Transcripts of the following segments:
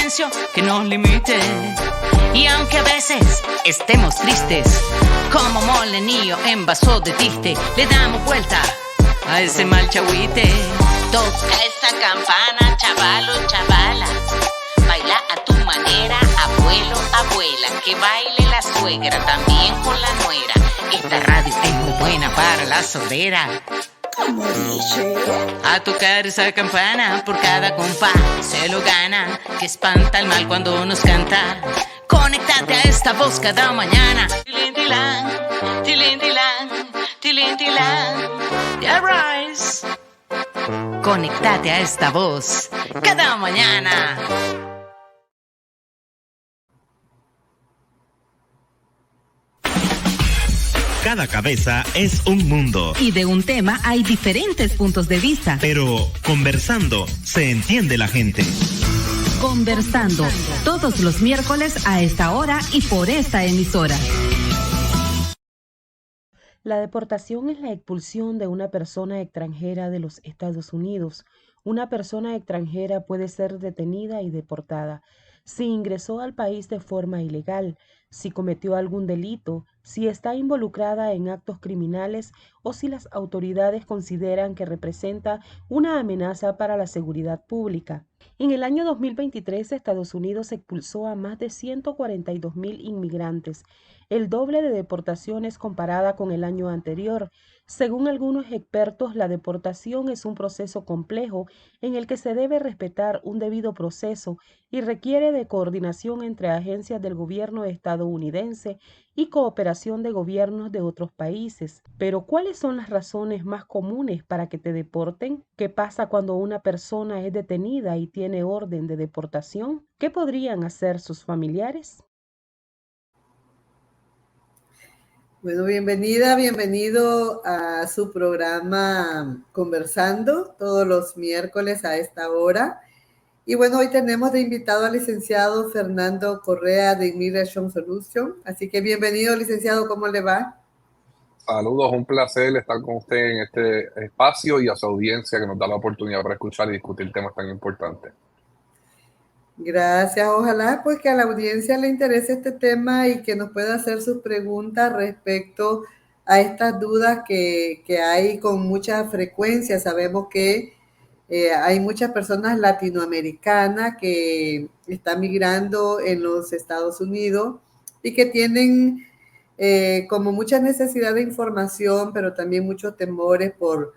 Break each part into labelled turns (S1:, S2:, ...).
S1: silencio que nos limite. Y aunque a veces estemos tristes, como molenillo en vaso de tiste, le damos vuelta a ese mal chagüite. Toca esa campana, chavalo, chavala. Baila a tu manera, abuelo, abuela. Que baile la suegra también con la nuera. Esta radio es muy buena para la sordera.
S2: ¿Cómo dice?
S1: A tocar esa campana, por cada compás se lo gana, que espanta el mal cuando nos canta. Conéctate a esta voz cada mañana. Tilintilán, tilintilán, tilintilán. Yeah, rise. Conéctate a esta voz cada mañana.
S3: Cada cabeza es un mundo.
S4: Y de un tema hay diferentes puntos de vista.
S3: Pero conversando se entiende la gente.
S4: Conversando, todos los miércoles a esta hora y por esta emisora.
S5: La deportación es la expulsión de una persona extranjera de los Estados Unidos. Una persona extranjera puede ser detenida y deportada si ingresó al país de forma ilegal, si cometió algún delito, si está involucrada en actos criminales o si las autoridades consideran que representa una amenaza para la seguridad pública. En el año 2023, Estados Unidos expulsó a más de 142,000 inmigrantes, el doble de deportaciones comparada con el año anterior. Según algunos expertos, la deportación es un proceso complejo en el que se debe respetar un debido proceso y requiere de coordinación entre agencias del gobierno estadounidense y cooperación de gobiernos de otros países. Pero, ¿cuáles son las razones más comunes para que te deporten? ¿Qué pasa cuando una persona es detenida y tiene orden de deportación? ¿Qué podrían hacer sus familiares?
S2: Bueno, bienvenida, bienvenido a su programa Conversando, todos los miércoles a esta hora. Y bueno, hoy tenemos de invitado al licenciado Fernando Correa de Immigration Solution. Así que bienvenido, licenciado, ¿cómo le va?
S6: Saludos, un placer estar con usted en este espacio y a su audiencia que nos da la oportunidad para escuchar y discutir temas tan importantes.
S2: Gracias, ojalá pues que a la audiencia le interese este tema y que nos pueda hacer sus preguntas respecto a estas dudas que hay con mucha frecuencia. Sabemos que hay muchas personas latinoamericanas que están migrando en los Estados Unidos y que tienen como mucha necesidad de información, pero también muchos temores por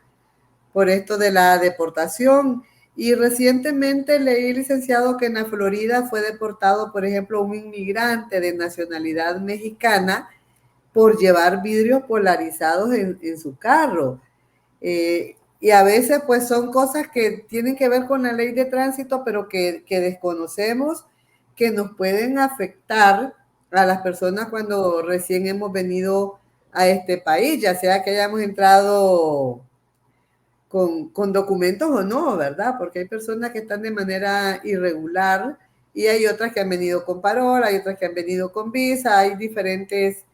S2: esto de la deportación. Y recientemente leí, licenciado, que en la Florida fue deportado, por ejemplo, un inmigrante de nacionalidad mexicana por llevar vidrios polarizados en su carro. Y a veces pues son cosas que tienen que ver con la ley de tránsito, pero que desconocemos, que nos pueden afectar a las personas cuando recién hemos venido a este país, ya sea que hayamos entrado con documentos o no, ¿verdad? Porque hay personas que están de manera irregular y hay otras que han venido con parola, hay otras que han venido con visa, hay diferentes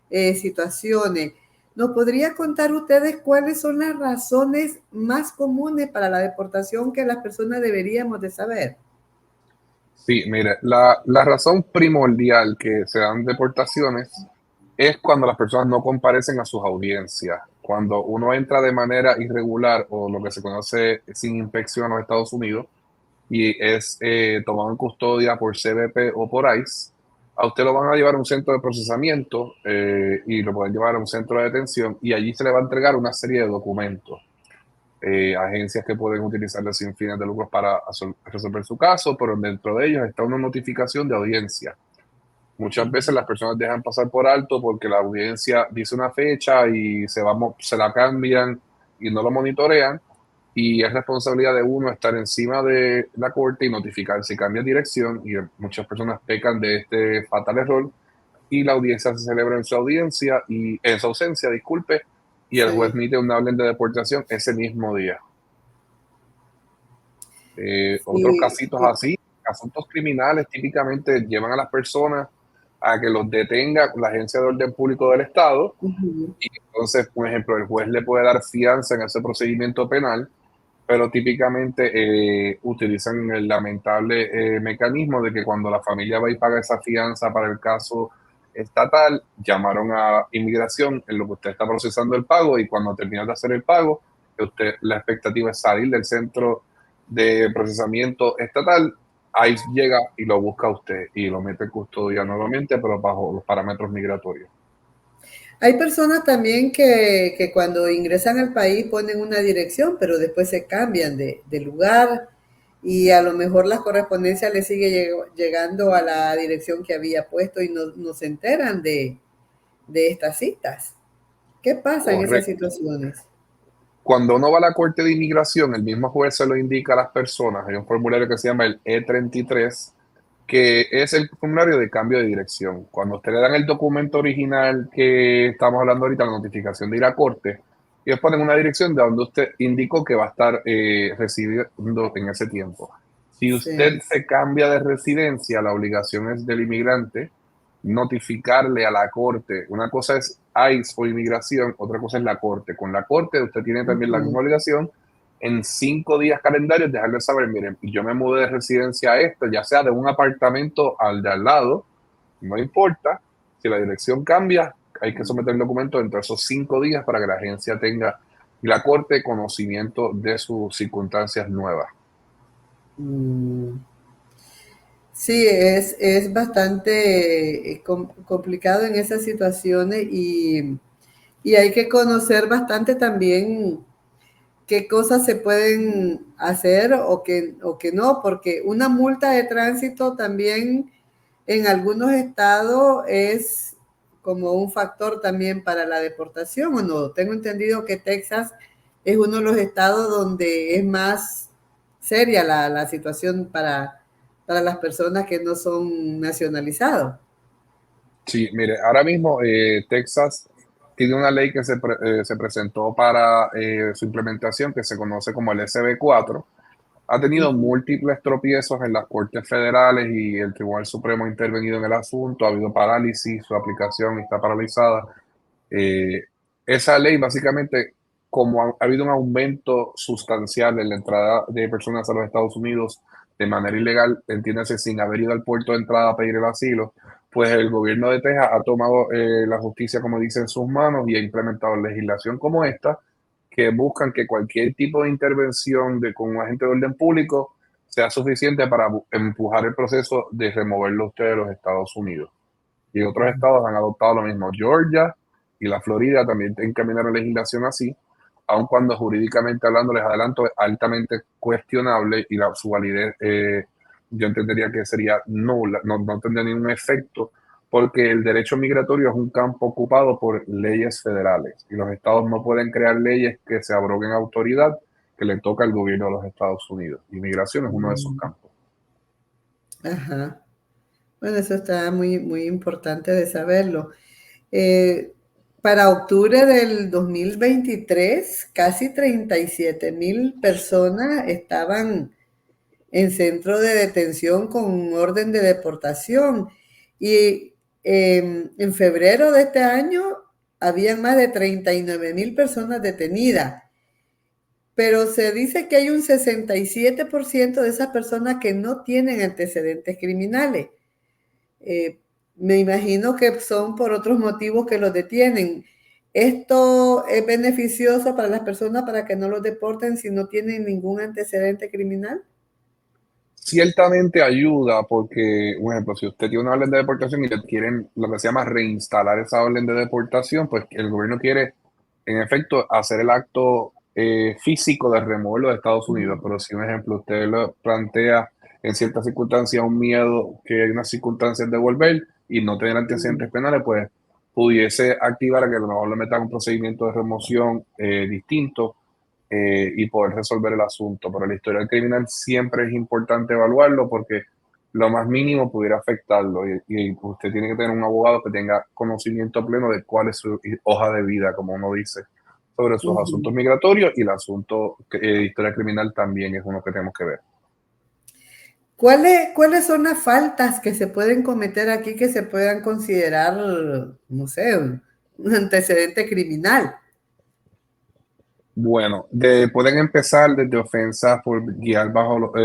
S2: situaciones. ¿Nos podría contar ustedes cuáles son las razones más comunes para la deportación que las personas deberíamos de saber?
S6: Sí, mire, la razón primordial que se dan deportaciones es cuando las personas no comparecen a sus audiencias. Cuando uno entra de manera irregular o lo que se conoce sin inspección a los Estados Unidos y es tomado en custodia por CBP o por ICE, a usted lo van a llevar a un centro de procesamiento y lo pueden llevar a un centro de detención y allí se le va a entregar una serie de documentos. Agencias que pueden utilizarlo sin fines de lucro para resolver su caso, pero dentro de ellos está una notificación de audiencia. Muchas veces las personas dejan pasar por alto porque la audiencia dice una fecha y se la cambian y no lo monitorean, y es responsabilidad de uno estar encima de la corte y notificar si cambia dirección, y muchas personas pecan de este fatal error y la audiencia se celebra en su ausencia, disculpe, y el juez emite una orden de deportación ese mismo día. Otros casitos así, asuntos criminales, típicamente llevan a las personas a que los detenga la Agencia de Orden Público del Estado, y entonces, por ejemplo, el juez le puede dar fianza en ese procedimiento penal pero típicamente utilizan el lamentable mecanismo de que cuando la familia va y paga esa fianza para el caso estatal, llamaron a inmigración en lo que usted está procesando el pago y cuando termina de hacer el pago, la expectativa es salir del centro de procesamiento estatal, ahí llega y lo busca usted y lo mete en custodia nuevamente, pero bajo los parámetros migratorios.
S2: Hay personas también que cuando ingresan al país ponen una dirección, pero después se cambian de lugar y a lo mejor la correspondencia le sigue llegando a la dirección que había puesto y no se enteran de estas citas. ¿Qué pasa en esas
S6: Correcto.
S2: situaciones?
S6: Cuando uno va a la Corte de Inmigración, el mismo juez se lo indica a las personas. Hay un formulario que se llama el E33, que es el formulario de cambio de dirección. Cuando usted le dan el documento original que estamos hablando ahorita, la notificación de ir a corte, ellos ponen una dirección de donde usted indicó que va a estar residiendo en ese tiempo. Si usted
S2: Sí.
S6: se cambia de residencia, la obligación es del inmigrante notificarle a la corte. Una cosa es ICE o inmigración, otra cosa es la corte. Con la corte usted tiene también la misma obligación en 5 días calendarios dejarle saber, miren, yo me mudé de residencia a esto, ya sea de un apartamento al de al lado, no importa, si la dirección cambia, hay que someter el documento dentro de esos 5 días para que la agencia tenga y la corte conocimiento de sus circunstancias nuevas.
S2: Mm. Sí, es bastante complicado en esas situaciones y hay que conocer bastante también qué cosas se pueden hacer o que no, porque una multa de tránsito también en algunos estados es como un factor también para la deportación, ¿o no? Tengo entendido que Texas es uno de los estados donde es más seria la situación para las personas que no son nacionalizados.
S6: Sí, mire, ahora mismo Texas tiene una ley que se presentó para su implementación que se conoce como el SB4. Ha tenido múltiples tropiezos en las cortes federales y el Tribunal Supremo ha intervenido en el asunto, ha habido parálisis, su aplicación está paralizada. Esa ley básicamente, como ha habido un aumento sustancial en la entrada de personas a los Estados Unidos de manera ilegal, entiéndase sin haber ido al puerto de entrada a pedir el asilo, pues el gobierno de Texas ha tomado la justicia, como dice, en sus manos y ha implementado legislación como esta, que buscan que cualquier tipo de intervención con un agente de orden público sea suficiente para empujar el proceso de removerlo a ustedes de los Estados Unidos. Y otros estados han adoptado lo mismo. Georgia y la Florida también encaminaron legislación así, aun cuando jurídicamente hablando, les adelanto, es altamente cuestionable y su validez yo entendería que sería nula, no tendría ningún efecto, porque el derecho migratorio es un campo ocupado por leyes federales y los estados no pueden crear leyes que se abroguen autoridad que le toca al gobierno de los Estados Unidos. Inmigración es uno de esos campos.
S2: Ajá. Bueno, eso está muy, muy importante de saberlo. Para octubre del 2023, casi 37,000 personas estaban en centro de detención con orden de deportación. Y en febrero de este año habían más de 39,000 personas detenidas. Pero se dice que hay un 67% de esas personas que no tienen antecedentes criminales. Me imagino que son por otros motivos que los detienen. ¿Esto es beneficioso para las personas para que no los deporten si no tienen ningún antecedente criminal?
S6: Ciertamente ayuda porque, un ejemplo, si usted tiene una orden de deportación y le quieren lo que se llama reinstalar esa orden de deportación, pues el gobierno quiere, en efecto, hacer el acto físico de removerlo de Estados Unidos. Pero si, un ejemplo, usted lo plantea en ciertas circunstancias un miedo que hay unas circunstancias de volver y no tener antecedentes penales, pues pudiese activar a que a lo mejor le metan un procedimiento de remoción distinto y poder resolver el asunto. Pero el historial criminal siempre es importante evaluarlo porque lo más mínimo pudiera afectarlo y usted tiene que tener un abogado que tenga conocimiento pleno de cuál es su hoja de vida, como uno dice, sobre sus asuntos migratorios, y el asunto de historia criminal también es uno que tenemos que ver.
S2: ¿Cuáles son las faltas que se pueden cometer aquí que se puedan considerar, no sé, un antecedente criminal?
S6: Bueno, pueden empezar desde ofensas por guiar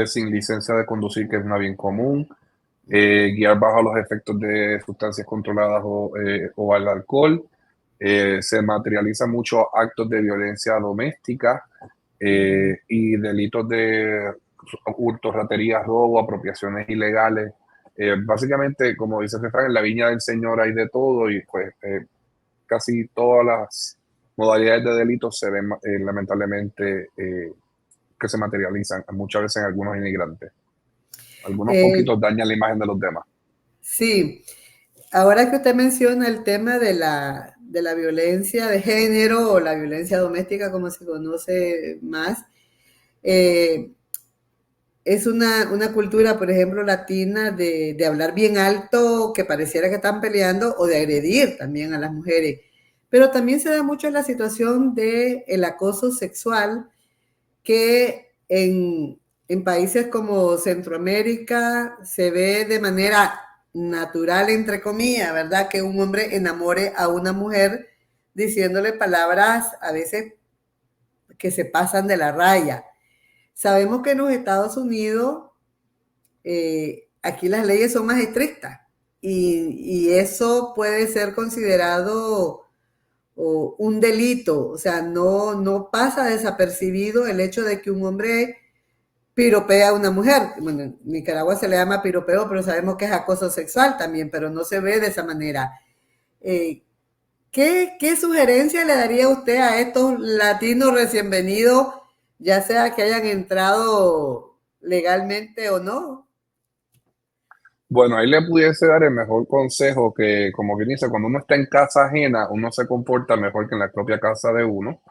S6: sin licencia de conducir, que es una bien común, guiar bajo los efectos de sustancias controladas o al alcohol. Se materializan muchos actos de violencia doméstica y delitos de hurto, ratería, robo, apropiaciones ilegales. Básicamente, como dice el refrán, en la viña del Señor hay de todo y pues casi todas las modalidades de delitos se ven lamentablemente que se materializan muchas veces en algunos inmigrantes. Algunos poquitos dañan la imagen de los demás.
S2: Sí, ahora que usted menciona el tema de la violencia de género o la violencia doméstica, como se conoce más, es una cultura, por ejemplo, latina de hablar bien alto, que pareciera que están peleando, o de agredir también a las mujeres. Pero también se da mucho la situación del acoso sexual, que en países como Centroamérica se ve de manera natural, entre comillas, ¿verdad? Que un hombre enamore a una mujer diciéndole palabras a veces que se pasan de la raya. Sabemos que en los Estados Unidos aquí las leyes son más estrictas y eso puede ser considerado un delito, o sea, no pasa desapercibido el hecho de que un hombre piropea a una mujer. Bueno, en Nicaragua se le llama piropeo, pero sabemos que es acoso sexual también, pero no se ve de esa manera. ¿Qué sugerencia le daría usted a estos latinos recién venidos, ya sea que hayan entrado legalmente o no?
S6: Bueno, ahí le pudiese dar el mejor consejo que, como quien dice, cuando uno está en casa ajena, uno se comporta mejor que en la propia casa de uno.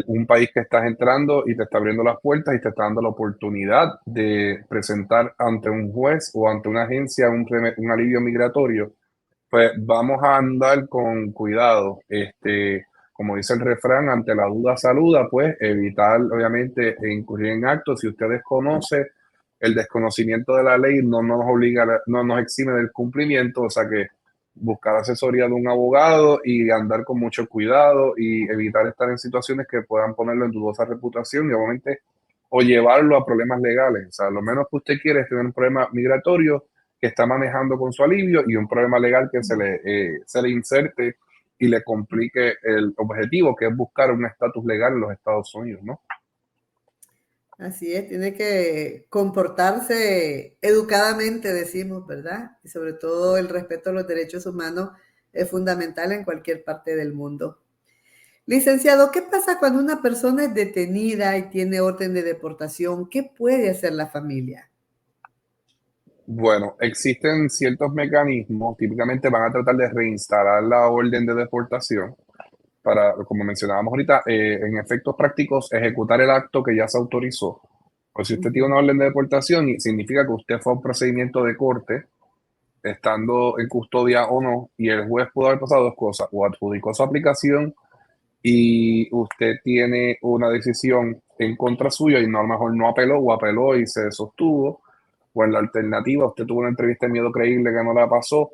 S6: Un país que estás entrando y te está abriendo las puertas y te está dando la oportunidad de presentar ante un juez o ante una agencia un alivio migratorio, pues vamos a andar con cuidado. Como dice el refrán, ante la duda saluda, pues evitar obviamente incurrir en actos. Si usted desconoce, el desconocimiento de la ley no nos obliga, no nos exime del cumplimiento, o sea que buscar asesoría de un abogado y andar con mucho cuidado y evitar estar en situaciones que puedan ponerlo en dudosa reputación y obviamente o llevarlo a problemas legales. O sea, lo menos que usted quiere es tener un problema migratorio que está manejando con su alivio y un problema legal que se le inserte y le complique el objetivo, que es buscar un estatus legal en los Estados Unidos, ¿no?
S2: Así es, tiene que comportarse educadamente, decimos, ¿verdad? Y sobre todo el respeto a los derechos humanos es fundamental en cualquier parte del mundo. Licenciado, ¿qué pasa cuando una persona es detenida y tiene orden de deportación? ¿Qué puede hacer la familia?
S6: Bueno, existen ciertos mecanismos, típicamente van a tratar de reinstalar la orden de deportación para, como mencionábamos ahorita, en efectos prácticos, ejecutar el acto que ya se autorizó. Pues si usted tiene una orden de deportación, significa que usted fue a un procedimiento de corte, estando en custodia o no, y el juez pudo haber pasado dos cosas: o adjudicó su aplicación y usted tiene una decisión en contra suya y no, a lo mejor no apeló o apeló y se sostuvo, o en la alternativa usted tuvo una entrevista de miedo creíble que no la pasó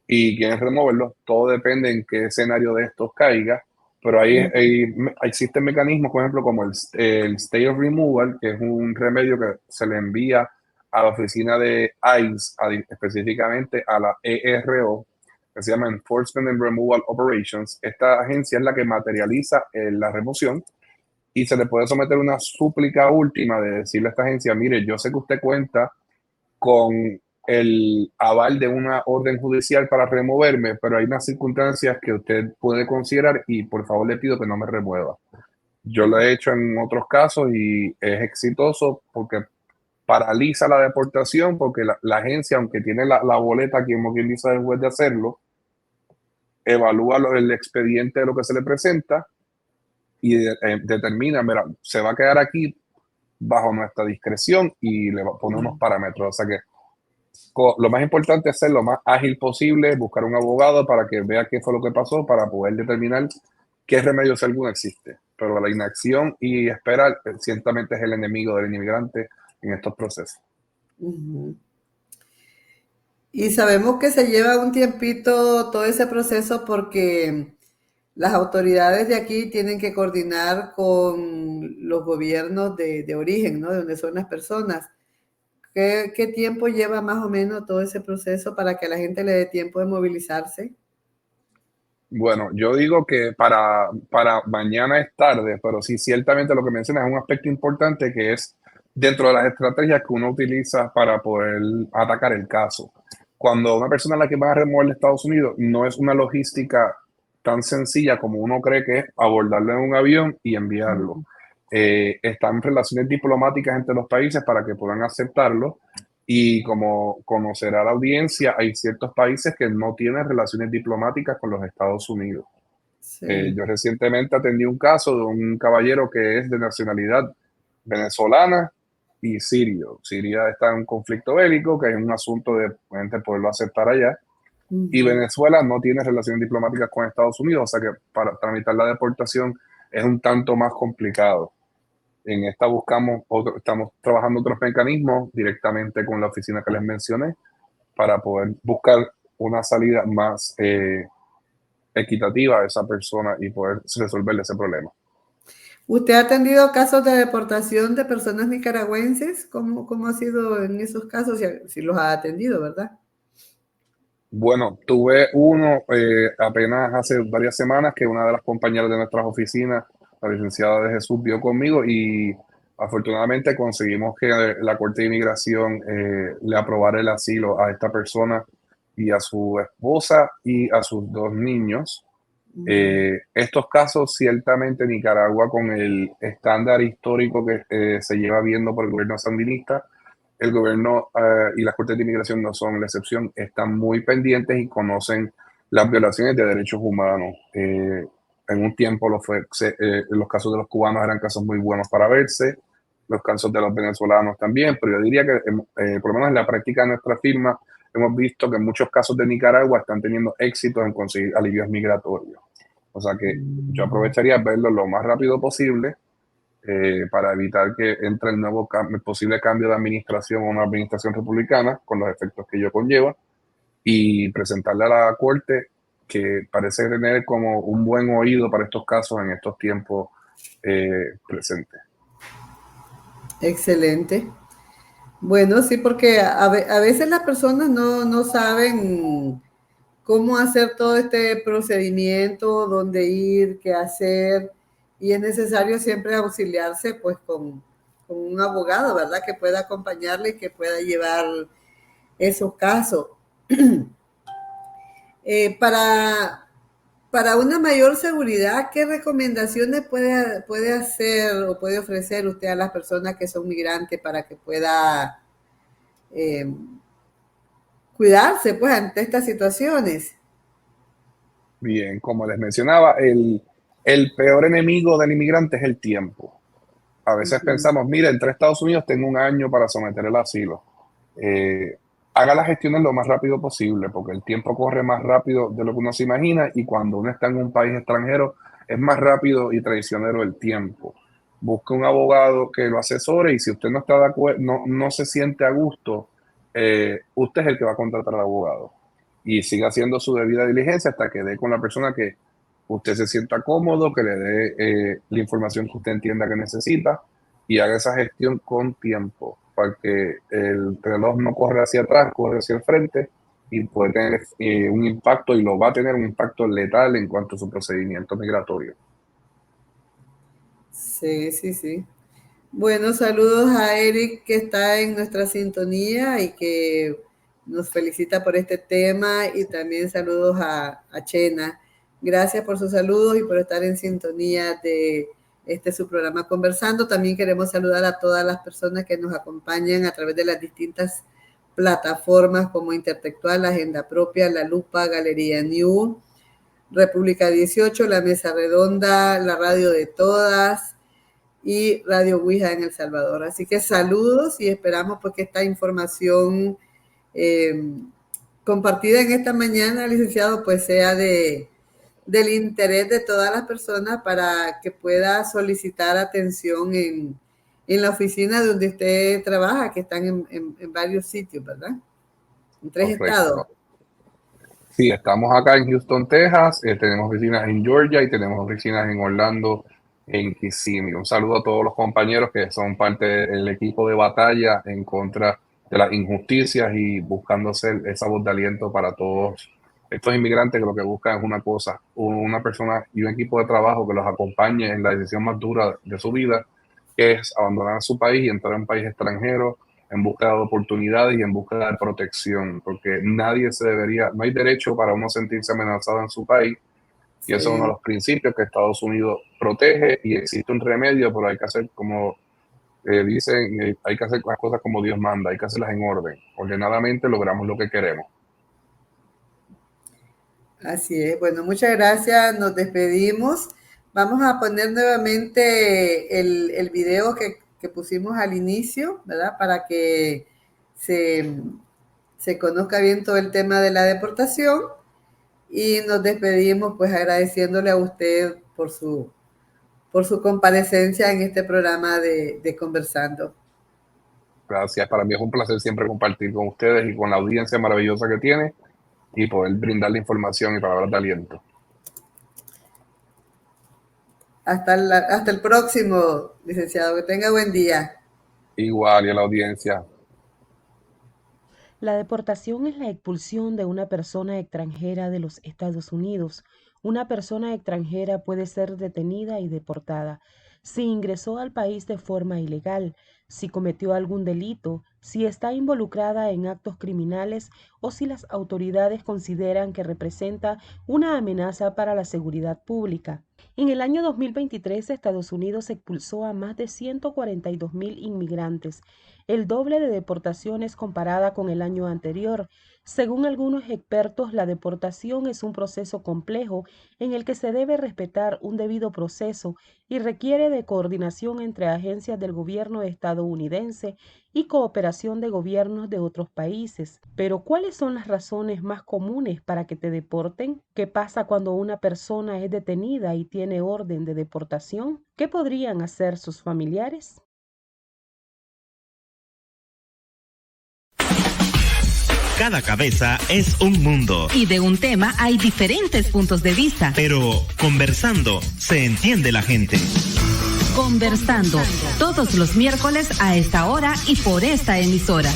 S6: y quieren removerlo. Todo depende en qué escenario de estos caiga, pero existen mecanismos, por ejemplo, como el State of Removal, que es un remedio que se le envía a la oficina de ICE, específicamente a la ERO, que se llama Enforcement and Removal Operations. Esta agencia es la que materializa la remoción y se le puede someter una súplica última de decirle a esta agencia: mire, yo sé que usted cuenta con el aval de una orden judicial para removerme, pero hay unas circunstancias que usted puede considerar y por favor le pido que no me remueva. Yo lo he hecho en otros casos y es exitoso porque paraliza la deportación, porque la agencia, aunque tiene la boleta, como quien dice, del juez de hacerlo, evalúa el expediente de lo que se le presenta y determina: mira, se va a quedar aquí bajo nuestra discreción y le va a poner unos parámetros. O sea que lo más importante es ser lo más ágil posible, buscar un abogado para que vea qué fue lo que pasó, para poder determinar qué remedio si alguno existe. Pero la inacción y esperar ciertamente es el enemigo del inmigrante en estos procesos.
S2: Y sabemos que se lleva un tiempito todo ese proceso porque las autoridades de aquí tienen que coordinar con los gobiernos de origen, ¿no? De donde son las personas. ¿Qué tiempo lleva más o menos todo ese proceso para que a la gente le dé tiempo de movilizarse?
S6: Bueno, yo digo que para mañana es tarde, pero sí, ciertamente lo que mencionas es un aspecto importante que es dentro de las estrategias que uno utiliza para poder atacar el caso. Cuando una persona a la que van a remover de Estados Unidos no es una logística tan sencilla como uno cree que es abordarlo en un avión y enviarlo. Están relaciones diplomáticas entre los países para que puedan aceptarlo. Y como conocerá la audiencia, hay ciertos países que no tienen relaciones diplomáticas con los Estados Unidos.
S2: Sí.
S6: Yo recientemente atendí un caso de un caballero que es de nacionalidad venezolana y sirio. Siria está en un conflicto bélico, que es un asunto de gente poderlo aceptar allá. Y Venezuela no tiene relaciones diplomáticas con Estados Unidos, o sea que para tramitar la deportación es un tanto más complicado. En esta estamos trabajando otros mecanismos directamente con la oficina que les mencioné para poder buscar una salida más equitativa a esa persona y poder resolverle ese problema.
S2: ¿Usted ha atendido casos de deportación de personas nicaragüenses? ¿Cómo ha sido en esos casos? Si los ha atendido, ¿verdad?
S6: Bueno, tuve uno apenas hace varias semanas que una de las compañeras de nuestras oficinas, la licenciada de Jesús, vio conmigo y afortunadamente conseguimos que la Corte de Inmigración le aprobara el asilo a esta persona y a su esposa y a sus 2 niños. Estos casos, ciertamente Nicaragua, con el estándar histórico que se lleva viendo por el gobierno sandinista, el gobierno y las cortes de inmigración no son la excepción, están muy pendientes y conocen las violaciones de derechos humanos. En un tiempo los casos de los cubanos eran casos muy buenos para verse, los casos de los venezolanos también, pero yo diría que por lo menos en la práctica de nuestra firma hemos visto que muchos casos de Nicaragua están teniendo éxitos en conseguir alivios migratorios. O sea que yo aprovecharía verlo lo más rápido posible para evitar que entre el posible cambio de administración a una administración republicana con los efectos que ello conlleva y presentarle a la Corte, que parece tener como un buen oído para estos casos en estos tiempos presentes.
S2: Excelente. Bueno, sí, porque a veces las personas no saben cómo hacer todo este procedimiento, dónde ir, qué hacer, y es necesario siempre auxiliarse pues con un abogado, ¿verdad? Que pueda acompañarle y que pueda llevar esos casos. Para una mayor seguridad, ¿qué recomendaciones puede hacer o puede ofrecer usted a las personas que son migrantes para que pueda cuidarse pues ante estas situaciones?
S6: Bien, como les mencionaba, el peor enemigo del inmigrante es el tiempo. A veces pensamos, mira, entré a Estados Unidos, tengo un año para someter el asilo. Haga las gestiones lo más rápido posible, porque el tiempo corre más rápido de lo que uno se imagina y cuando uno está en un país extranjero es más rápido y traicionero el tiempo. Busque un abogado que lo asesore y si usted no está de acuerdo, no se siente a gusto, usted es el que va a contratar al abogado. Y siga haciendo su debida diligencia hasta que dé con la persona que usted se sienta cómodo, que le dé la información que usted entienda que necesita y haga esa gestión con tiempo para que el reloj no corra hacia atrás, corre hacia el frente y puede tener un impacto y lo va a tener un impacto letal en cuanto a su procedimiento migratorio.
S2: Sí. Bueno, saludos a Eric que está en nuestra sintonía y que nos felicita por este tema y también saludos a Chena. Gracias por sus saludos y por estar en sintonía de su programa Conversando. También queremos saludar a todas las personas que nos acompañan a través de las distintas plataformas como Intertextual, La Agenda Propia, La Lupa, Galería New, República 18, La Mesa Redonda, La Radio de Todas y Radio Ouija en El Salvador. Así que saludos y esperamos pues que esta información compartida en esta mañana, licenciado, pues sea del interés de todas las personas para que pueda solicitar atención en la oficina donde usted trabaja, que están en varios sitios, ¿verdad? En 3 estados.
S6: Sí, estamos acá en Houston, Texas, tenemos oficinas en Georgia y tenemos oficinas en Orlando, en Kissimmee. Un saludo a todos los compañeros que son parte del equipo de batalla en contra de las injusticias y buscando ser esa voz de aliento para todos estos inmigrantes que lo que buscan es una cosa, una persona y un equipo de trabajo que los acompañe en la decisión más dura de su vida, que es abandonar su país y entrar a un país extranjero en busca de oportunidades y en busca de protección, porque nadie no hay derecho para uno sentirse amenazado en su país, y eso es uno de los principios que Estados Unidos protege, y existe un remedio, pero hay que hacer como dicen, hay que hacer las cosas como Dios manda, hay que hacerlas en orden, ordenadamente logramos lo que queremos.
S2: Así es, bueno, muchas gracias, nos despedimos. Vamos a poner nuevamente el video que pusimos al inicio, ¿verdad? Para que se conozca bien todo el tema de la deportación, y nos despedimos pues agradeciéndole a usted por su comparecencia en este programa de Conversando.
S6: Gracias, para mí es un placer siempre compartir con ustedes y con la audiencia maravillosa que tiene y poder brindarle información y palabras de aliento.
S2: Hasta el próximo, licenciado. Que tenga buen día.
S6: Igual, y a la audiencia.
S5: La deportación es la expulsión de una persona extranjera de los Estados Unidos. Una persona extranjera puede ser detenida y deportada si ingresó al país de forma ilegal, si cometió algún delito, si está involucrada en actos criminales o si las autoridades consideran que representa una amenaza para la seguridad pública. En el año 2023, Estados Unidos expulsó a más de 142,000 inmigrantes, el doble de deportaciones comparada con el año anterior. Según algunos expertos, la deportación es un proceso complejo en el que se debe respetar un debido proceso y requiere de coordinación entre agencias del gobierno estadounidense y cooperación de gobiernos de otros países. Pero, ¿cuáles son las razones más comunes para que te deporten? ¿Qué pasa cuando una persona es detenida y tiene orden de deportación? ¿Qué podrían hacer sus familiares?
S3: Cada cabeza es un mundo.
S4: Y de un tema hay diferentes puntos de vista.
S3: Pero conversando se entiende la gente.
S4: Conversando, todos los miércoles a esta hora y por esta emisora.